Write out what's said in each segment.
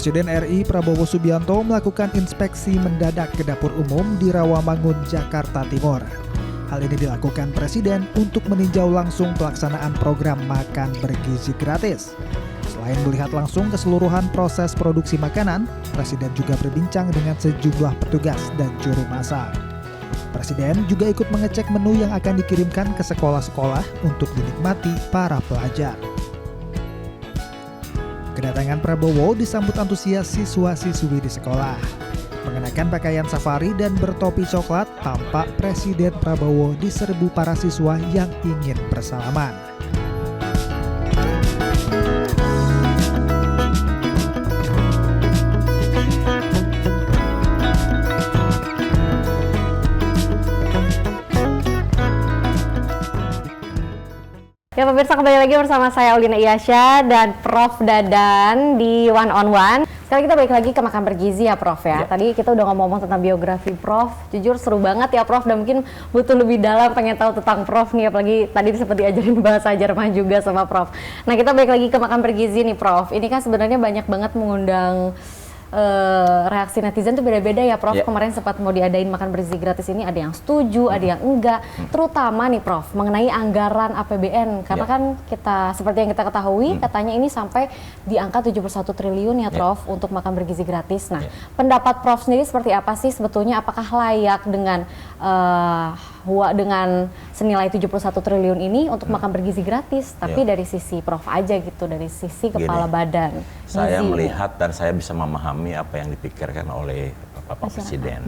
Presiden RI Prabowo Subianto melakukan inspeksi mendadak ke dapur umum di Rawamangun, Jakarta Timur. Hal ini dilakukan Presiden untuk meninjau langsung pelaksanaan program makan bergizi gratis. Selain melihat langsung keseluruhan proses produksi makanan, Presiden juga berbincang dengan sejumlah petugas dan juru masak. Presiden juga ikut mengecek menu yang akan dikirimkan ke sekolah-sekolah untuk dinikmati para pelajar. Kedatangan Prabowo disambut antusias siswa-siswi di sekolah. Mengenakan pakaian safari dan bertopi coklat, tampak Presiden Prabowo diserbu para siswa yang ingin bersalaman. Ya pemirsa, kembali lagi bersama saya Aulina Iyasya dan Prof Dadan di One on One. Sekarang kita balik lagi ke makan bergizi ya Prof ya. Tadi kita udah ngomong tentang biografi Prof. Jujur seru banget ya Prof, dan mungkin butuh lebih dalam pengen tahu tentang Prof nih, apalagi tadi seperti diajarin bahasa Jerman juga sama Prof. Nah kita balik lagi ke makan bergizi nih Prof. Ini kan sebenarnya banyak banget mengundang reaksi netizen tuh beda-beda ya Prof. Kemarin sempat mau diadain makan bergizi gratis ini, ada yang setuju, ada yang enggak. Terutama nih Prof, mengenai anggaran APBN. Karena kan kita, seperti yang kita ketahui, katanya ini sampai di angka 71 triliun ya Prof untuk makan bergizi gratis. Nah, pendapat Prof sendiri seperti apa sih sebetulnya? Apakah layak dengan senilai 71 triliun ini untuk makan bergizi gratis? Tapi dari sisi Prof aja gitu, dari sisi kepala badan. Saya melihat dan saya bisa memahami apa yang dipikirkan oleh Bapak Presiden,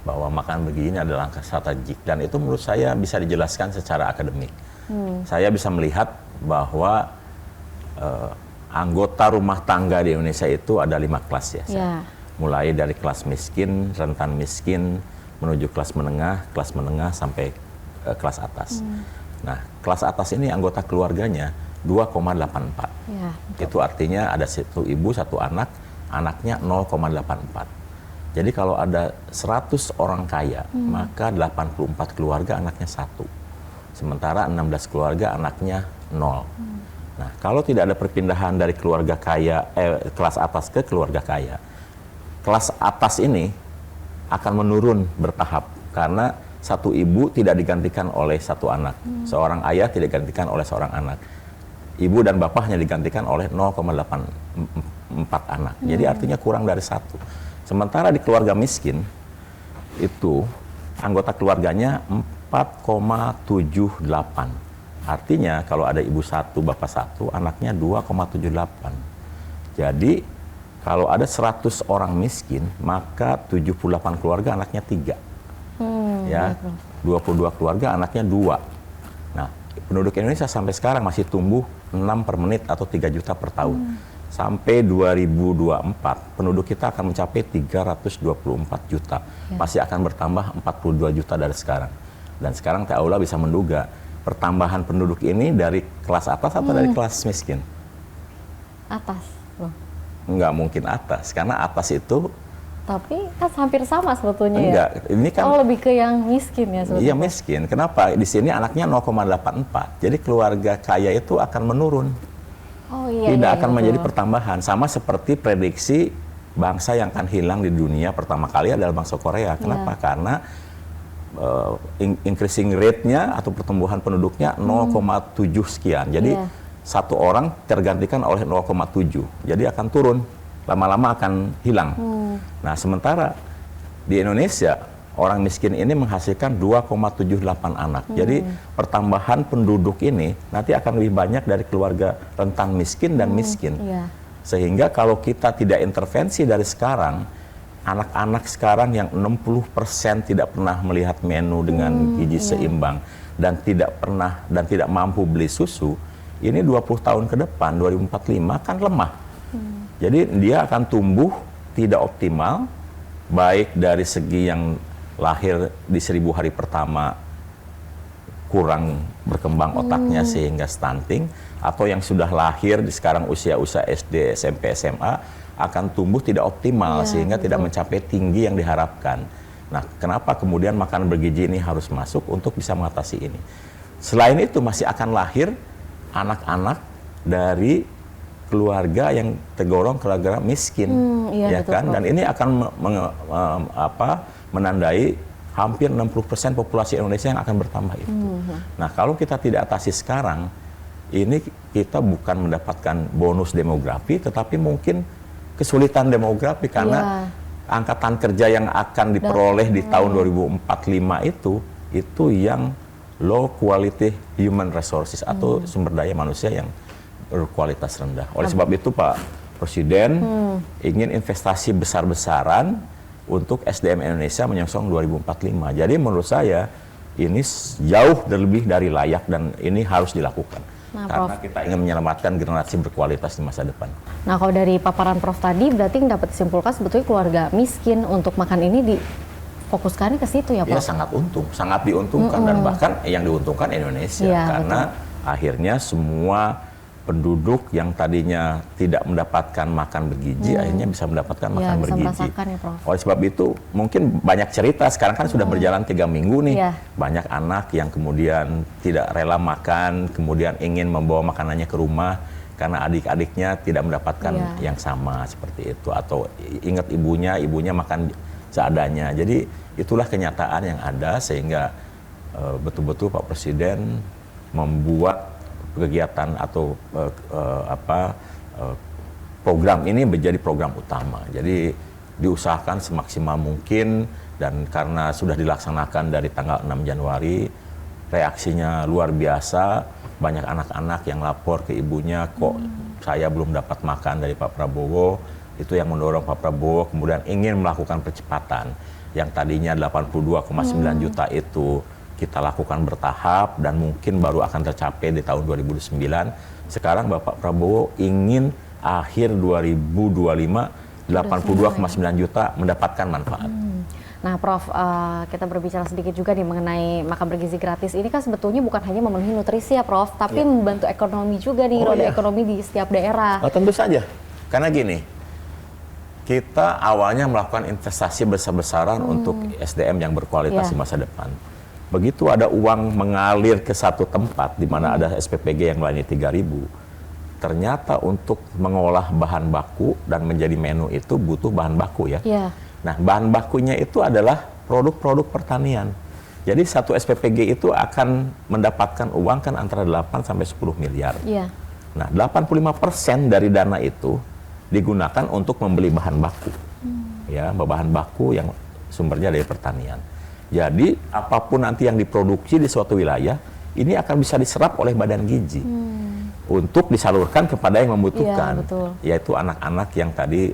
bahwa makan bergizi ini adalah langkah strategik, dan itu menurut saya bisa dijelaskan secara akademik. Saya bisa melihat bahwa anggota rumah tangga di Indonesia itu ada 5 kelas ya. Mulai dari kelas miskin, rentan miskin, menuju kelas menengah sampai kelas atas. Nah, kelas atas ini anggota keluarganya 2,84. Itu artinya ada satu ibu, satu anak, anaknya 0,84. Jadi kalau ada 100 orang kaya, maka 84 keluarga anaknya 1. Sementara 16 keluarga anaknya 0. Nah, kalau tidak ada perpindahan dari keluarga kaya, kelas atas ke keluarga kaya, kelas atas ini akan menurun bertahap, karena satu ibu tidak digantikan oleh satu anak, seorang ayah tidak digantikan oleh seorang anak, ibu dan bapaknya digantikan oleh 0,84 anak. Jadi artinya kurang dari 1. Sementara di keluarga miskin itu anggota keluarganya 4,78. Artinya kalau ada ibu 1, bapak 1, anaknya 2,78. Jadi kalau ada 100 orang miskin, maka 78 keluarga anaknya 3. Ya, 22 keluarga anaknya 2. Nah, penduduk Indonesia sampai sekarang masih tumbuh 6 per menit atau 3 juta per tahun. Sampai 2024, penduduk kita akan mencapai 324 juta. Masih akan bertambah 42 juta dari sekarang. Dan sekarang Teh Aula bisa menduga pertambahan penduduk ini dari kelas atas atau dari kelas miskin? Atas. Nggak mungkin atas, karena atas itu... Tapi kan hampir sama sebetulnya. Enggak, ini kan... lebih ke yang miskin ya sebetulnya. Iya miskin, kenapa? Di sini anaknya 0,84, jadi keluarga kaya itu akan menurun. Tidak akan menjadi pertambahan. Sama seperti prediksi bangsa yang akan hilang di dunia pertama kali adalah bangsa Korea. Kenapa? Karena increasing rate-nya atau pertumbuhan penduduknya 0,7 sekian. Jadi satu orang tergantikan oleh 0,7. Jadi akan turun, lama-lama akan hilang. Nah, sementara di Indonesia orang miskin ini menghasilkan 2,78 anak. Jadi pertambahan penduduk ini nanti akan lebih banyak dari keluarga rentan miskin dan miskin. Sehingga kalau kita tidak intervensi dari sekarang, anak-anak sekarang yang 60% tidak pernah melihat menu dengan gizi seimbang dan tidak pernah dan tidak mampu beli susu, ini 20 tahun ke depan, 2045 kan lemah. Jadi dia akan tumbuh tidak optimal, baik dari segi yang lahir di 1000 hari pertama kurang berkembang otaknya sehingga stunting, atau yang sudah lahir di sekarang usia-usia SD, SMP, SMA akan tumbuh tidak optimal sehingga tidak mencapai tinggi yang diharapkan. Nah, kenapa kemudian makanan bergizi ini harus masuk untuk bisa mengatasi ini? Selain itu masih akan lahir anak-anak dari keluarga yang tergolong keluarga miskin, ya betul, kan? Dan ini akan menandai hampir 60% populasi Indonesia yang akan bertambah itu. Nah, kalau kita tidak atasi sekarang, ini kita bukan mendapatkan bonus demografi, tetapi mungkin kesulitan demografi karena angkatan kerja yang akan diperoleh di tahun 2045 itu yang low quality human resources atau sumber daya manusia yang berkualitas rendah. Oleh sebab itu Pak Presiden ingin investasi besar-besaran untuk SDM Indonesia menyongsong 2045. Jadi menurut saya ini jauh lebih dari layak dan ini harus dilakukan. Karena kita ingin menyelamatkan generasi berkualitas di masa depan. Nah, kalau dari paparan Prof tadi berarti dapat disimpulkan sebetulnya keluarga miskin untuk makan ini difokuskannya ke situ ya Prof? Ya sangat diuntungkan dan bahkan yang diuntungkan Indonesia karena akhirnya semua penduduk yang tadinya tidak mendapatkan makan bergizi akhirnya bisa mendapatkan makan bergizi. Ya, Prof. Oleh sebab itu mungkin banyak cerita sekarang kan sudah berjalan 3 minggu nih, banyak anak yang kemudian tidak rela makan, kemudian ingin membawa makanannya ke rumah karena adik-adiknya tidak mendapatkan yang sama seperti itu, atau ingat ibunya makan seadanya. Jadi itulah kenyataan yang ada sehingga betul-betul Pak Presiden membuat kegiatan atau program ini menjadi program utama. Jadi diusahakan semaksimal mungkin, dan karena sudah dilaksanakan dari tanggal 6 Januari, reaksinya luar biasa. Banyak anak-anak yang lapor ke ibunya, kok saya belum dapat makan dari Pak Prabowo. Itu yang mendorong Pak Prabowo kemudian ingin melakukan percepatan. Yang tadinya 82,9 juta itu kita lakukan bertahap dan mungkin baru akan tercapai di tahun 2009. Sekarang Bapak Prabowo ingin akhir 2025 82,9 juta mendapatkan manfaat. Nah Prof, kita berbicara sedikit juga nih mengenai makan bergizi gratis. Ini kan sebetulnya bukan hanya memenuhi nutrisi ya Prof, tapi membantu ekonomi juga nih, roda ekonomi di setiap daerah. Tentu saja, karena gini, kita awalnya melakukan investasi besar-besaran untuk SDM yang berkualitas di masa depan. Begitu ada uang mengalir ke satu tempat di mana ada SPPG yang melayani 3.000, ternyata untuk mengolah bahan baku dan menjadi menu itu butuh bahan baku ya. Nah, bahan bakunya itu adalah produk-produk pertanian. Jadi satu SPPG itu akan mendapatkan uang kan antara 8 sampai 10 miliar. Nah, 85% dari dana itu digunakan untuk membeli bahan baku. Ya, bahan baku yang sumbernya dari pertanian. Jadi apapun nanti yang diproduksi di suatu wilayah ini akan bisa diserap oleh badan gizi untuk disalurkan kepada yang membutuhkan, yaitu anak-anak yang tadi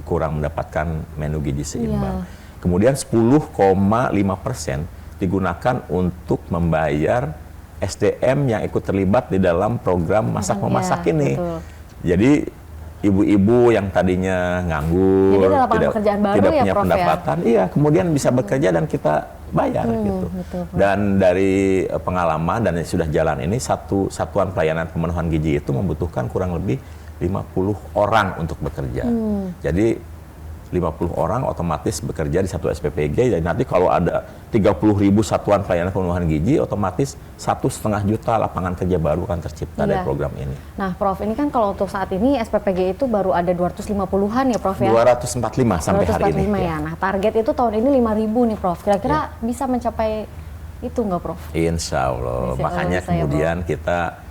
kurang mendapatkan menu gizi seimbang. Kemudian 10,5% digunakan untuk membayar SDM yang ikut terlibat di dalam program masak memasak ini. Jadi ibu-ibu yang tadinya nganggur, tidak punya pendapatan, kemudian bisa bekerja dan kita bayar gitu. Dan dari pengalaman dan yang sudah jalan ini, satuan pelayanan pemenuhan gizi itu membutuhkan kurang lebih 50 orang untuk bekerja. Jadi 50 orang otomatis bekerja di satu SPPG, dan nanti kalau ada 30.000 satuan pelayanan pemenuhan gizi, otomatis 1,5 juta lapangan kerja baru akan tercipta dari program ini. Nah Prof, ini kan kalau untuk saat ini SPPG itu baru ada 250-an ya Prof ya? 245 sampai hari ini. Ya. Nah target itu tahun ini 5.000 nih Prof, kira-kira bisa mencapai itu nggak Prof? Insya Allah, makanya kemudian kita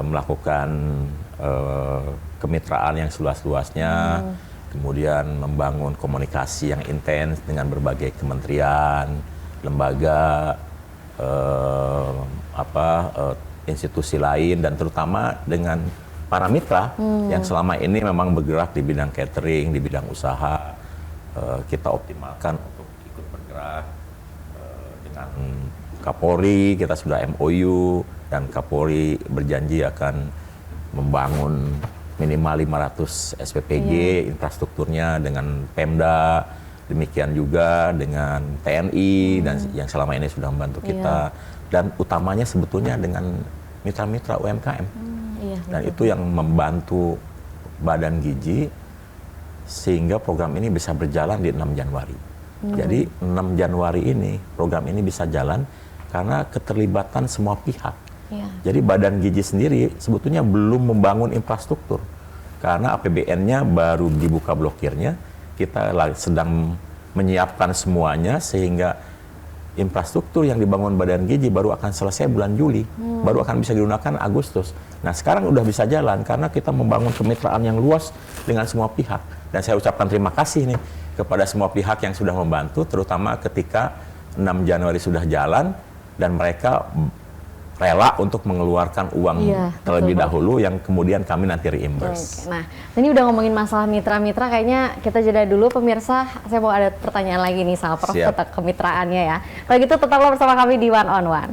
melakukan kemitraan yang seluas-luasnya, kemudian membangun komunikasi yang intens dengan berbagai kementerian, lembaga, institusi lain, dan terutama dengan para mitra yang selama ini memang bergerak di bidang catering, di bidang usaha. Kita optimalkan untuk ikut bergerak dengan Kapolri. Kita sudah MOU dan Kapolri berjanji akan membangun minimal 500 SPPG, infrastrukturnya dengan Pemda, demikian juga dengan TNI dan yang selama ini sudah membantu kita, dan utamanya sebetulnya dengan mitra-mitra UMKM. Dan itu yang membantu Badan Gizi sehingga program ini bisa berjalan di 6 Januari. Jadi 6 Januari ini program ini bisa jalan karena keterlibatan semua pihak. Jadi Badan Gizi sendiri sebetulnya belum membangun infrastruktur. karena APBN-nya baru dibuka blokirnya, kita sedang menyiapkan semuanya sehingga infrastruktur yang dibangun Badan Gizi baru akan selesai bulan Juli, baru akan bisa digunakan Agustus. Nah sekarang udah bisa jalan karena kita membangun kemitraan yang luas dengan semua pihak. Dan saya ucapkan terima kasih nih kepada semua pihak yang sudah membantu, terutama ketika 6 Januari sudah jalan dan mereka rela untuk mengeluarkan uang terlebih dahulu yang kemudian kami nanti reimburse. Nah, ini udah ngomongin masalah mitra-mitra, kayaknya kita jeda dulu pemirsa. Saya mau ada pertanyaan lagi nih sama Prof tentang kemitraannya ya. Kalau gitu tetaplah bersama kami di One on One.